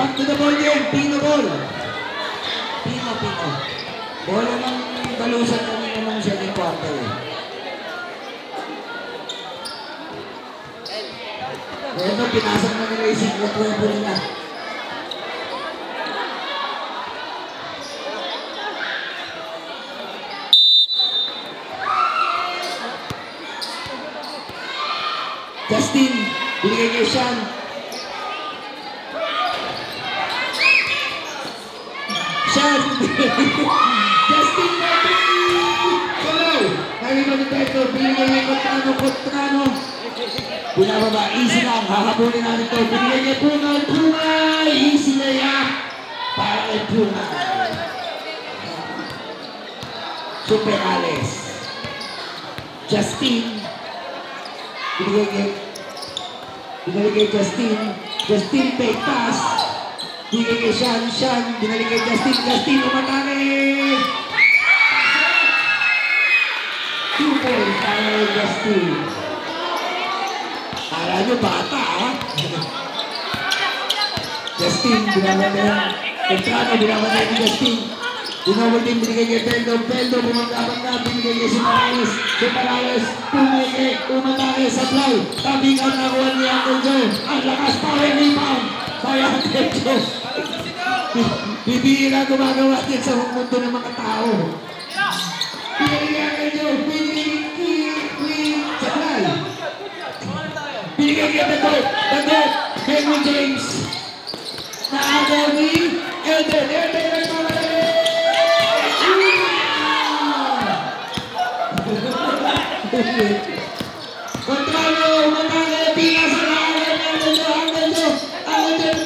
back to the ball game. Pino ball. Pino. Bola ng balusan kanina ng second quarter eh. Ito, pinasok na nila isip na tuwebo nila. Justin, binigay kay Sean. Sean! Justin Sabay! Nakita ni Pedro, binigay kay Contrano. Binababa, easy lang, hahabulin natin ito. Binigay kay Pungal, easy na yan. Para kay Pungal. Super Alex. Justin. Binigay kay Justin fake pass. Binigay kay Sean, binigay kay Justin umatake. 2 points para kay Justin. Akala nyo bata ha? Justin, binabanda Contrano, binabanda ni Justin. Dinawal din, binigay kay Peldo, bumagabang na, binigay kay Superales, umatake sa fly, tabing ang nakuha ni Uncle Joe, ang lakas pa rin rebound, kaya Uncle Joe, bibira gumagawa din sa mundo ng mga tao. Binigay Uncle Joe, sa fly, binigay kay Dagot, Henry James, naagaw ni Elden, Contrano, umatake, pila sa lahat, Uncle Joe,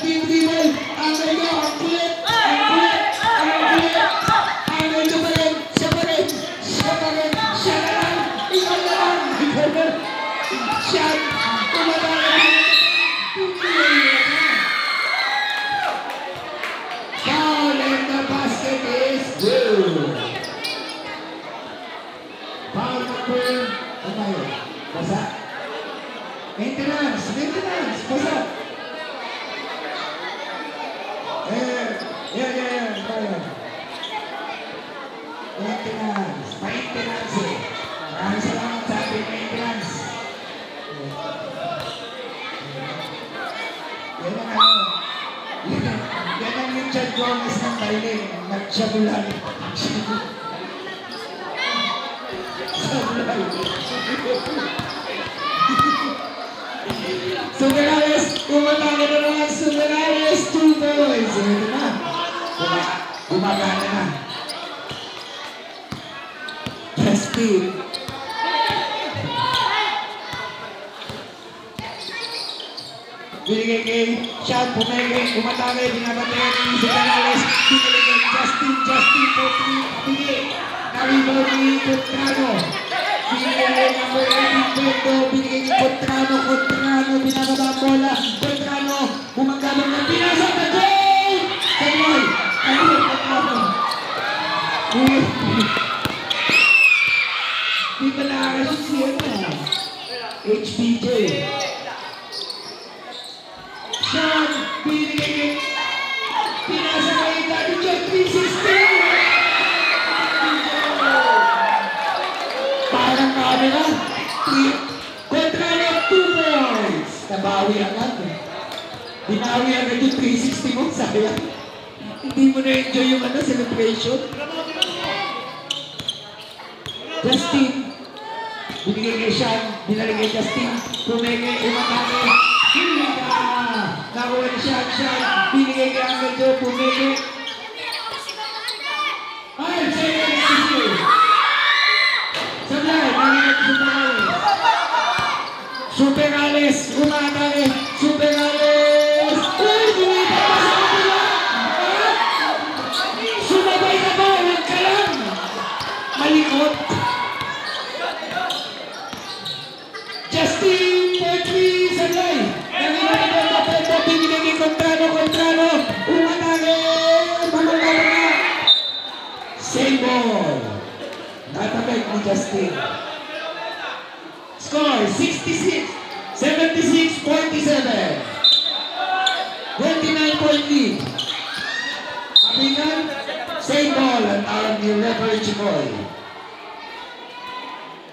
pinibay, Uncle Joe, ang kulit, Uncle Joe pa rin, siya na lang, ikaw na lang, siya, umatake, foul and the basket is good. Foul number, basa. Maintenance, basa. Yeah, fire. Maintenance. Maraming salamat sa ating maintenance. Yan ang Richard Gomez ng baile. Nagsabulan. Superales, umatake na naman. Superales, 2 points. Ito na. Gumagana na. Justin. Binigay kay Sean, umatake, binabatayan ni Superales. Binigay kay Justin for 3. Binigay. Naribaw ni Contrano. Binigay kay number 18 Pedro. Binigay kay Contrano, binababa ang bola. Contrano, bumagabang na pinasa na goal! Samoy! Ayun, Contrano. Di ba nakakasip siya na? HBJ. Sean, binigay kay pinasa kay Daddy Jack 360. Parang kami na. Contrano, 2 points. Nabawi agad. Binawi agad yung 360 mo. Sayang. Hindi mo na-enjoy yung celebration. Justin. Binigay kay Sean. Binalik kay Justin. Pumegay. Umatake. Hilda. Nakuha ni Sean. Binigay kay Uncle Joe. Pumegay. Ay, second. Sablay. Nanginag Superales. Umatake. Superales. Uy, binigay pa sa kapila. Sumabay na ba? Huwag ka lang. Malikot. Justin for 3. Sablay. Nanginag binigay kay Contrano. ball ang tawag ni referee Chikoy.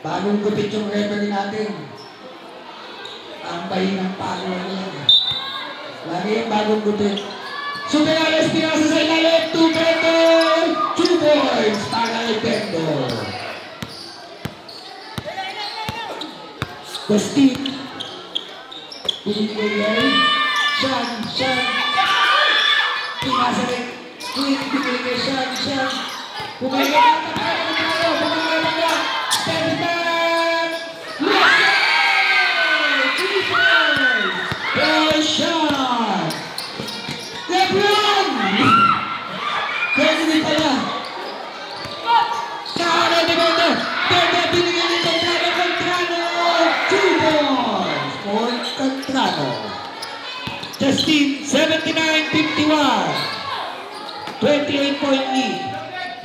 Bagong gupit yung referee natin. Ang bahin ng palo niya. Lagi yung bagong gupit. Superales pinasa sa ilalim. 2 Bendor. 2 points para kay Bendor. Justin. Binigay. Sean. Pinasa rin. Binigay Sean. Bumigay na. Step back. Sean. Lebron. Pwede pala. Kaya na Bendor. Bendor binigay ni Contrano. 2 points for Contrano. Justin, 79-51. 28-point lead.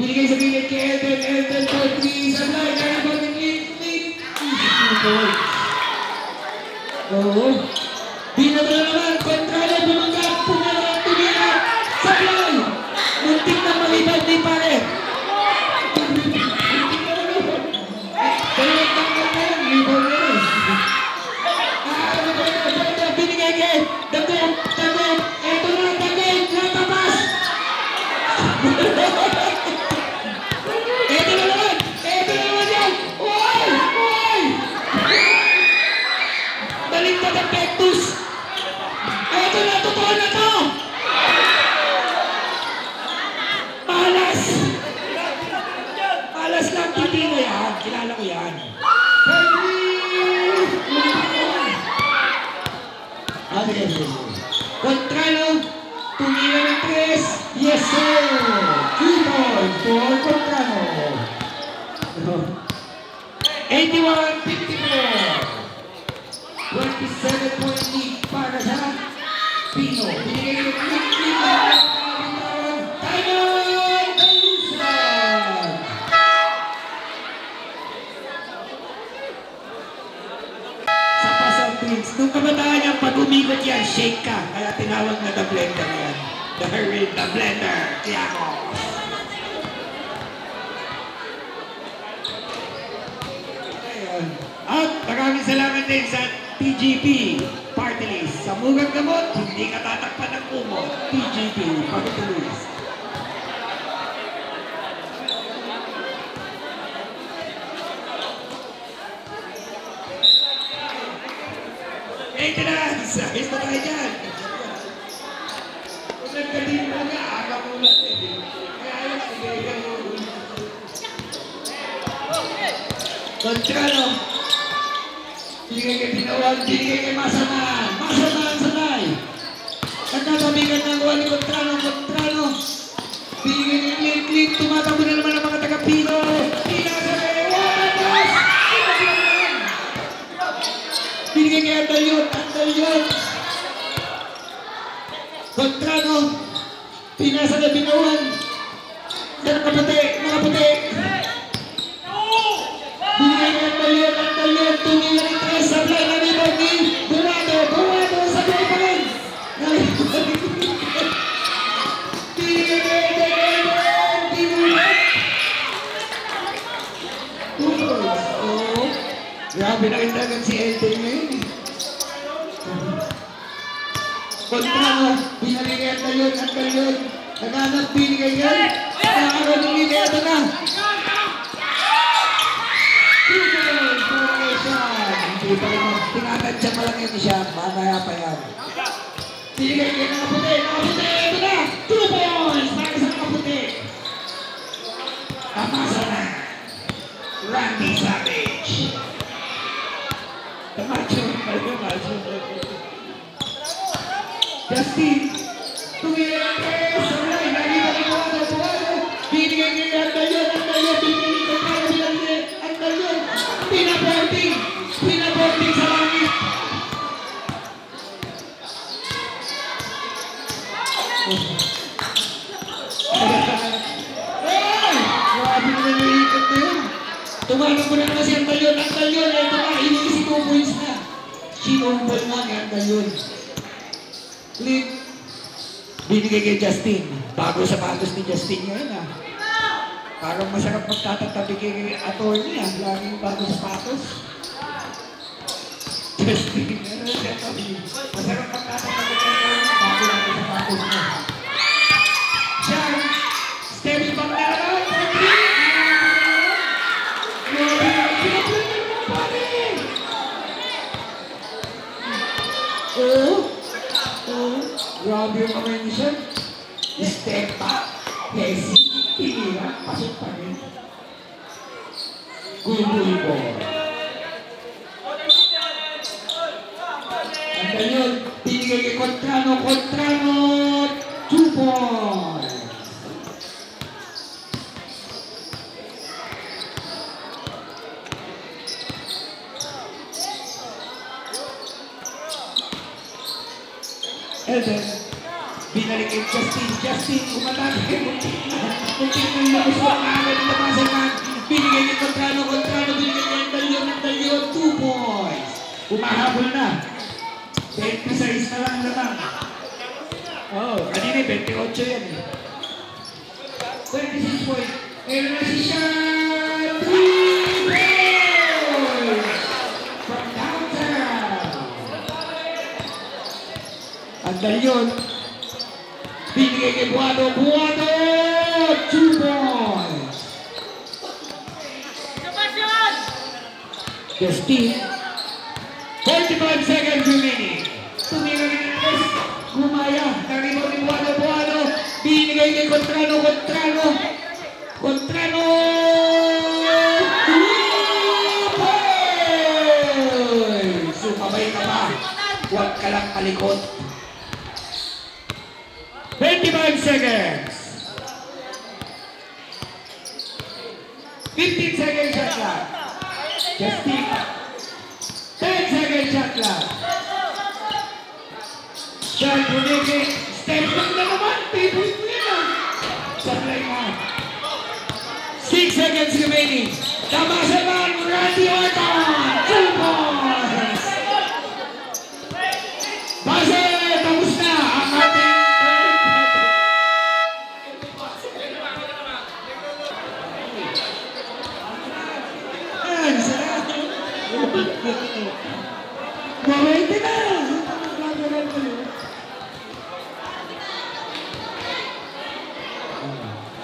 Binigay sa gilid kay Elden for 3. Sablay, naribang ng lead. 2 points. Oo. Binabala naman. Contrano, bumanggat. Tumira. Sablay. Muntik na malibad ni pare. Binigay kay Dagong. Eto na, Dagong. Natabas. Eto na naman yan. Uy! Baliktad ang Pectus. Eto na, totoo na to. Malas lang, Pilipino yan. Kilala ko yan. Contrano, tumira ng 3. Yes, sir! 2 points for Contrano. 81-54. 27-point lead para sa Pino. Binigay ng nung kabataan niya, pag umikot yan, shake ka. Kaya tinawag na the blender yan. The blender. Tiago. At maraming salamat din sa TGP Party List. Sa mugang gamot, hindi ka tatakpan ng kumot. TGP Party List. Maintenance! Ayos na tayo dyan! Kung nagkalim mo nga, aga mo lang eh. Kaya ayos, ibigay mo. Contrano. Binigay kay Pinawag, binigay kay Masaman. Masaman, sanay. Nagkatabigan ng buwan ni Contrano. Binigay kay Clint. Tumatabo na naman ang mga taga-Pino. Pinasabay! Binigay kay Andalyon. Contrano. Pinasa na Binawan. Yan mga puti. Binigay kay Andalyon. Tumila ng 3. Sablay na ni Boggy. Buwado. Sablay pa rin. Binigay kay Andalyon. Grabe na indagan si Elden ngayon. Contrano, binigay ang Andalyon. Naghanap, binigay yan. Nakakaroon ng hindi, ito na. Hindi pa rin mo. Tinatadya pa lang ito siya. Mamaya pa yan. Binigay kayo ng kaputi. Ito na. 2 points. Para sa kaputi. Tamasa na. Randy Savage. Macho. Justin. Tumira ng 3. Sablay. Nakita ni Buwado. Binigay kayo ng Andalyon. Binigay kayo ng Andalyon. Pinaporting sa langit. Grabe na nangyayikat na yun. Tumanong mo na naman si Andalyon. Ito na, inisip 2 points na. Sinumpal na ni Andalyon. Clint, binigay kay Justin. Bago sapatos ni Justin ngayon Parang masarap magtatatabi kay attorney, laging bago sapatos. Justin, masarap magtatatabi kay bago sapatos mo. Siya, steady bang na naman, grabe yung kamay niya siya. Step back, Messi, tinira, pasok pa rin. Gulbuy ball. Ang ganyan, pinigay kay Contrano, 2 points. Elden, binalik kay Justin, umatake kay Muntik ng labos lang agad ng labasan. Binigay kay Contrano, binigay kay Dalyon, 2 points. Umahabol na. 26 na lang naman. Kanina 28 yan eh. 26 points. Meron na si Sean, 3 points! From downtown. Ang Dalyon, binigay kay Buado, 2 points. Justin, 45 seconds remaining. Tumira na ng gumaya. Naribaw ni Buado, binigay kay Contrano, 3 points. Sumabay ka pa. Huwag ka lang palikot. 25 seconds. 15 seconds shot clock. Justin. 10 seconds shot clock. Sean Puneke. Step back na naman. Favorite mo yan. Supply na. 6 seconds remaining. Tamasa man. Randy Orton. 2 points. Base. Tapos na. Ang ating Mawente na!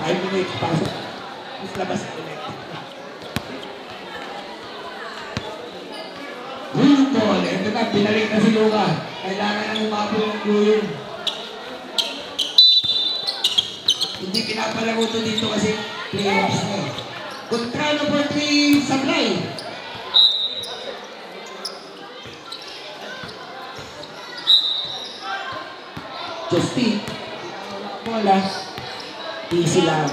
5 minutes pasok. Mas labas na ulit. Gulong ball. Ito na, binalik na si Luka. Kailangan na umabot ng gulong. Hindi pinapalago ito dito kasi playoffs na eh. Contrano for 3 supply. Justin, bola, easy lang.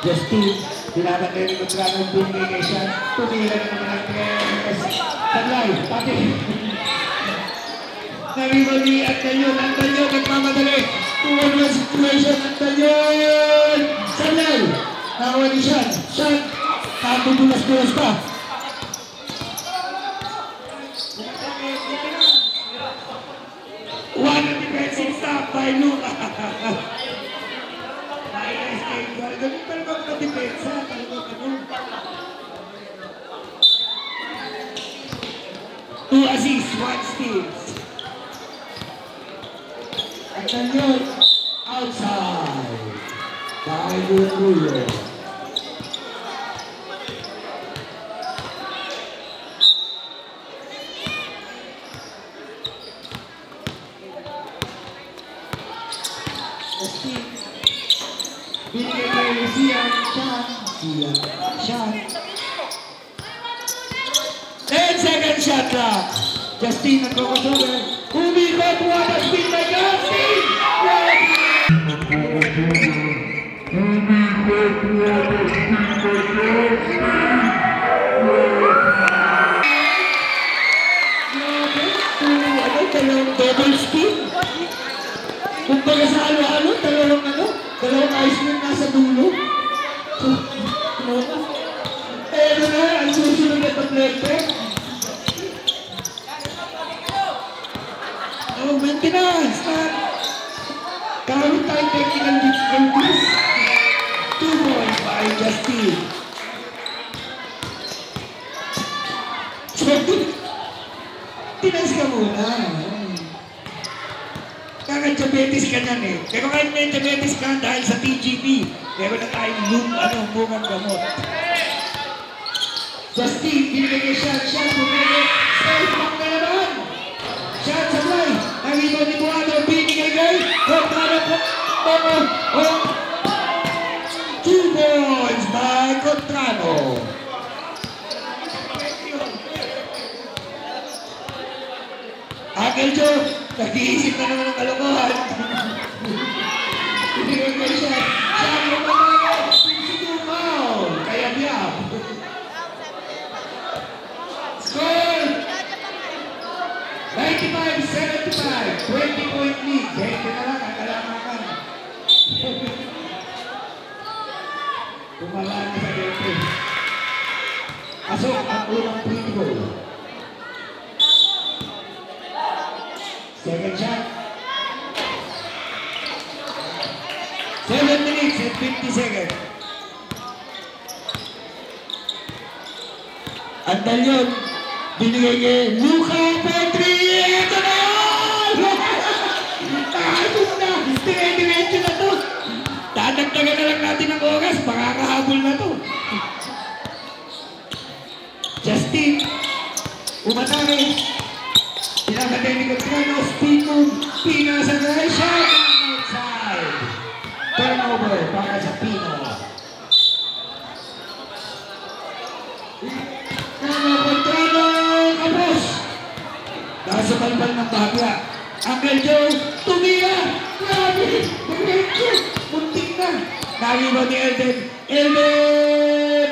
Justin, pinapatay ni Contrano ang binigay kay Sean. Tumira na naman ang tres. Sablay, pati. Nariba ni Dalyon, nagmamadali. 2-1 situation, Dalyon. Sablay, nakuha ni Sean. Sean, bulas-bulas pa. One defensive stop by Luka. Ganun talaga magka-depensa. Two assists, 1 steals. At Dalyon, outside. By Luka. Binigay kay Sean. 10 seconds shot clock. Justin nagko-controller. Umikot, water spin by Justin! Double spin. Kung baga sa halo-halo, dalawang ice cream nasa dulo. Pero na, ang susunod na tablete. Maintenance. Karoon tayo technical difficulties. 2 points. kay Justin. So, tinas ka muna. Kaka-diabetes ka nan eh. Pero kahit may diabetes ka dahil sa TGP, meron na tayong bungang gamot. Justin, binigay siya, bumigay. Stay back na naman. Shot sabay. Nakito ni Buado, binigay kay Contrano. 2 points by Contrano. Uncle Joe, nag-iisip na naman ng kalokohan. Binigay kay siya. Siya ang lumabago. Pinsigo foul. Kaya biyab. Score! 95-75. 20-point lead. 20 na lang ang kalamangan. Tumala na sa 20. Asok ang unang free goal. Second shot. 7 minutes and 50 seconds. Andal yun. Binigay kay Luka Petri. Ito na! Takasok na! Dire-diretso na to. Dadagdagan na lang natin ang oras. Makakahabol na to. Justin. Umatake. Pinakatay ni Contrano. Spin move. Pinasa na siya. Outside. Turnover para sa Pino. Contrano. Kapos. Nasa balbal ng bahagya. Uncle Joe. Tumira. Grabe. Muntik na. Nalibo ni Elden. Elden.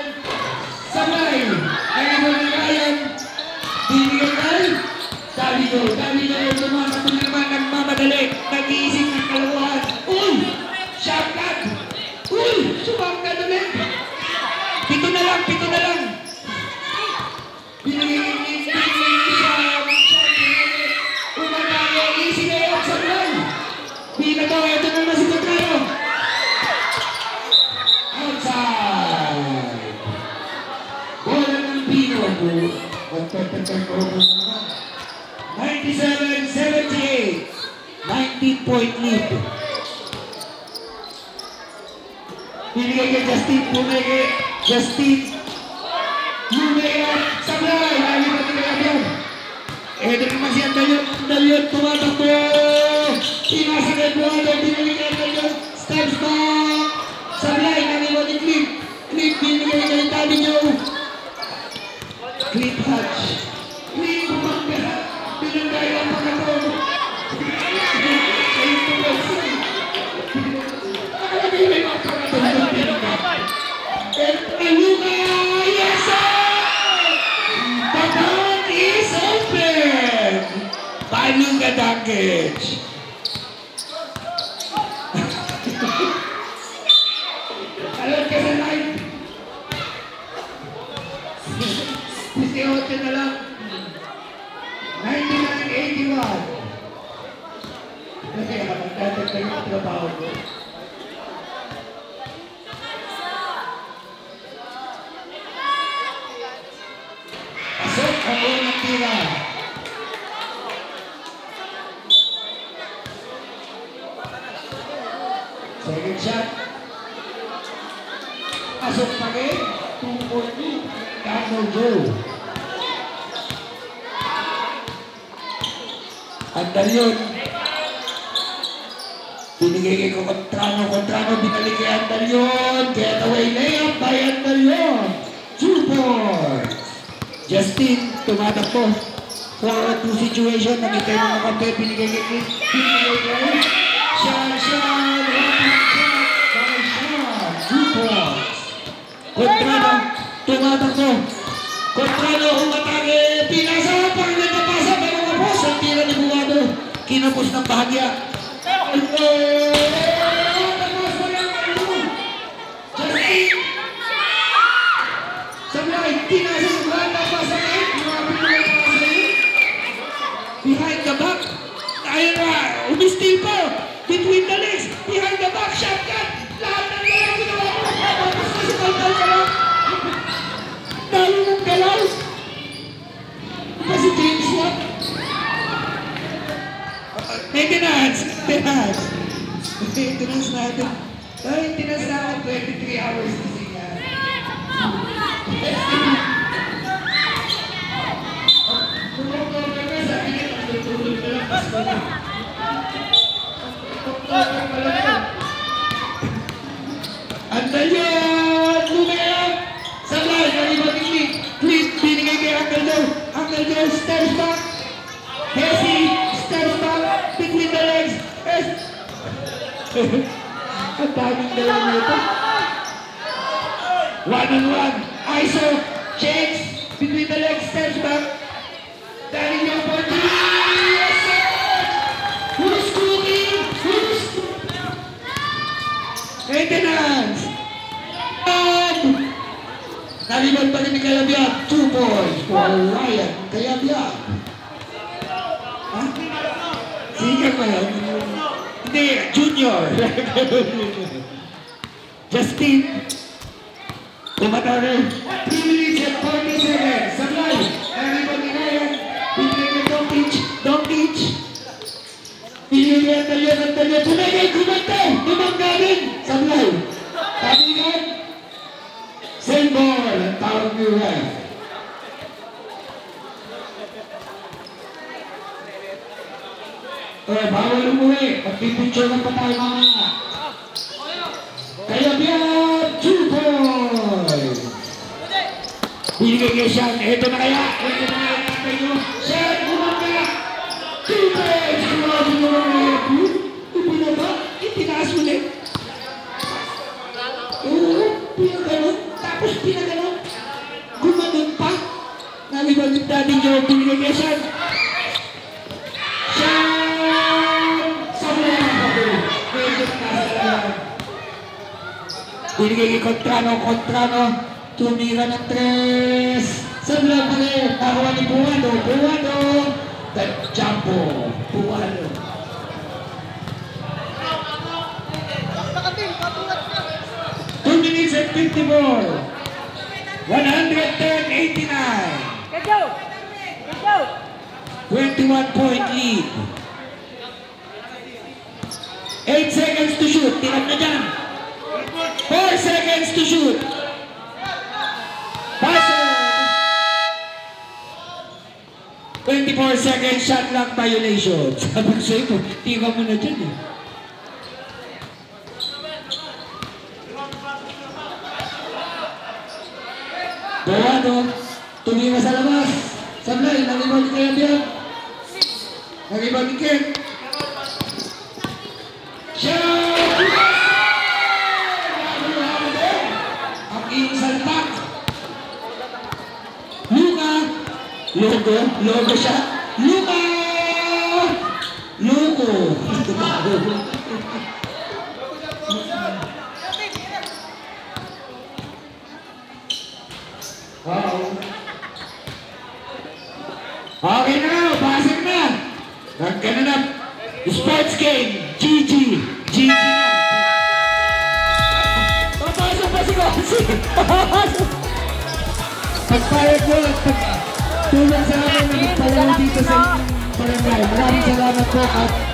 Sabay. Nalibo ni Ryan. Binigay tayo. Davido. Tumatakbo naman. Nagmamadali. Nag-iisip ng kalawahan. Uy! Shotgun! Uy! Sumangkad ulit! Pito na lang! Binigay siya. Umataya. Easy na yung sabay. Pinagawa. Ito naman si Contrano. Outside. Bola ng Pino. Magpapagpag-over naman. 97-78. 19-point lead. Binigay kay Justin. Bumay kay Justin. Lumea. Sablay. Lagi pa tinagabyan. Ito naman si Andalyon. Tumatakbo. Pinasa kay Buado. Binigay kay Andalyon. Steps back. Sablay. Lagi pa ni Clip. Clip. Binigay kay Davido. Clip Hatch. Clip Bumangga. Binigay ang mga to. Luka, yes sir! The door is open by Luka Doncic. Alon ka sa live. 18 na lang. 99-81. Kasi kapag tayo ang trabaho ko. Pasok ang unang tira. Second shot. Pasok pa rin. 2-4-2. Carlo Joe. Andalyon. Binigay kay Contrano, binalik kay Andalyon. Getaway layup by Andalyon. 2 points. Justin, tumatakbo. 4-2 situation. Nakita yung mga kampe. Binigay kay Clint. Binigay kay Sean. By Sean. 2 points. Contrano, tumatakbo. Contrano, umatake. Pinasa. Pagkita pasa. Pero kapos. Ang tira ni Buado. Kinapos ng bahagya. Justin. Sablay. Pinasa sa bahagya. Pasa na. Behind the back. Ayun na. Umistil pa. Between the legs. Behind the back. Shotgun. Lahat ng gano'n. Ginawa ko. Maintenance natin. Maintenance natin 23 hours kasi yan. Andal yan! Lumayang! Sabay! Nalibag-ilig! Tweet! Binigay kay Uncle Joe! Uncle Joe steps back! Hesi steps back! Between the legs! Ang daming dalawa nito. One-on-one! ISO! Checks! Between the legs! Steps back! Dali niya po! Yes! Who's cooking? Who's maintenance! Naliman pa rin ni Kayabyab. 2 points for Ryan Kayabyab. Ha? Senior ba yan? Hindi, junior. Justin. Kumatari. 3 minutes and 40 seconds. Sablay. Naliman ni Ryan. Pinigyan don't teach. Don't teach. Pinigyan ang talyo. Tumigay, kumante. Tumanggalin. Sablay. Tabigan. Same ball. Ang tawag ni Ryan. Bawal umuwi. Magpipicture lang pa tayo mamaya. Kayabyab, 2 points. Binigay kay Sean. Ito na kaya. Ito na kaya. Sean, bumangga. 2 points. Grabe naman. Ibinaba. Itinaas ulit. Oo. Pinaganon. Tapos pinaganon. Gumanon pa. Nalibagit natin yung binigay kay Sean. Binigay kay Contrano, tumira ng 3. Sabla pa rin, nakuha ni Buwado, Jumbo, Buwado. Two minutes and 54. 110-89. 21-point lead. 8 seconds to shoot, tirap na dyan. 4 seconds to shoot. Buzzer. 24 seconds shot clock violation. Sabi ko sa'yo, tika mo na dyan eh. Buwado, tumira sa labas. Sablay, nag-ibag ni Kayabyab. Nag-ibag ni Ken. Logo siya. Luka! Logo! Okay na, pasok na. Nagkana na. Sports game. GG. GG na. Papasok pa si Gonsi. Pagpayag mo. Tulong sa amin na magpalaro dito sa barangay. Maraming salamat po at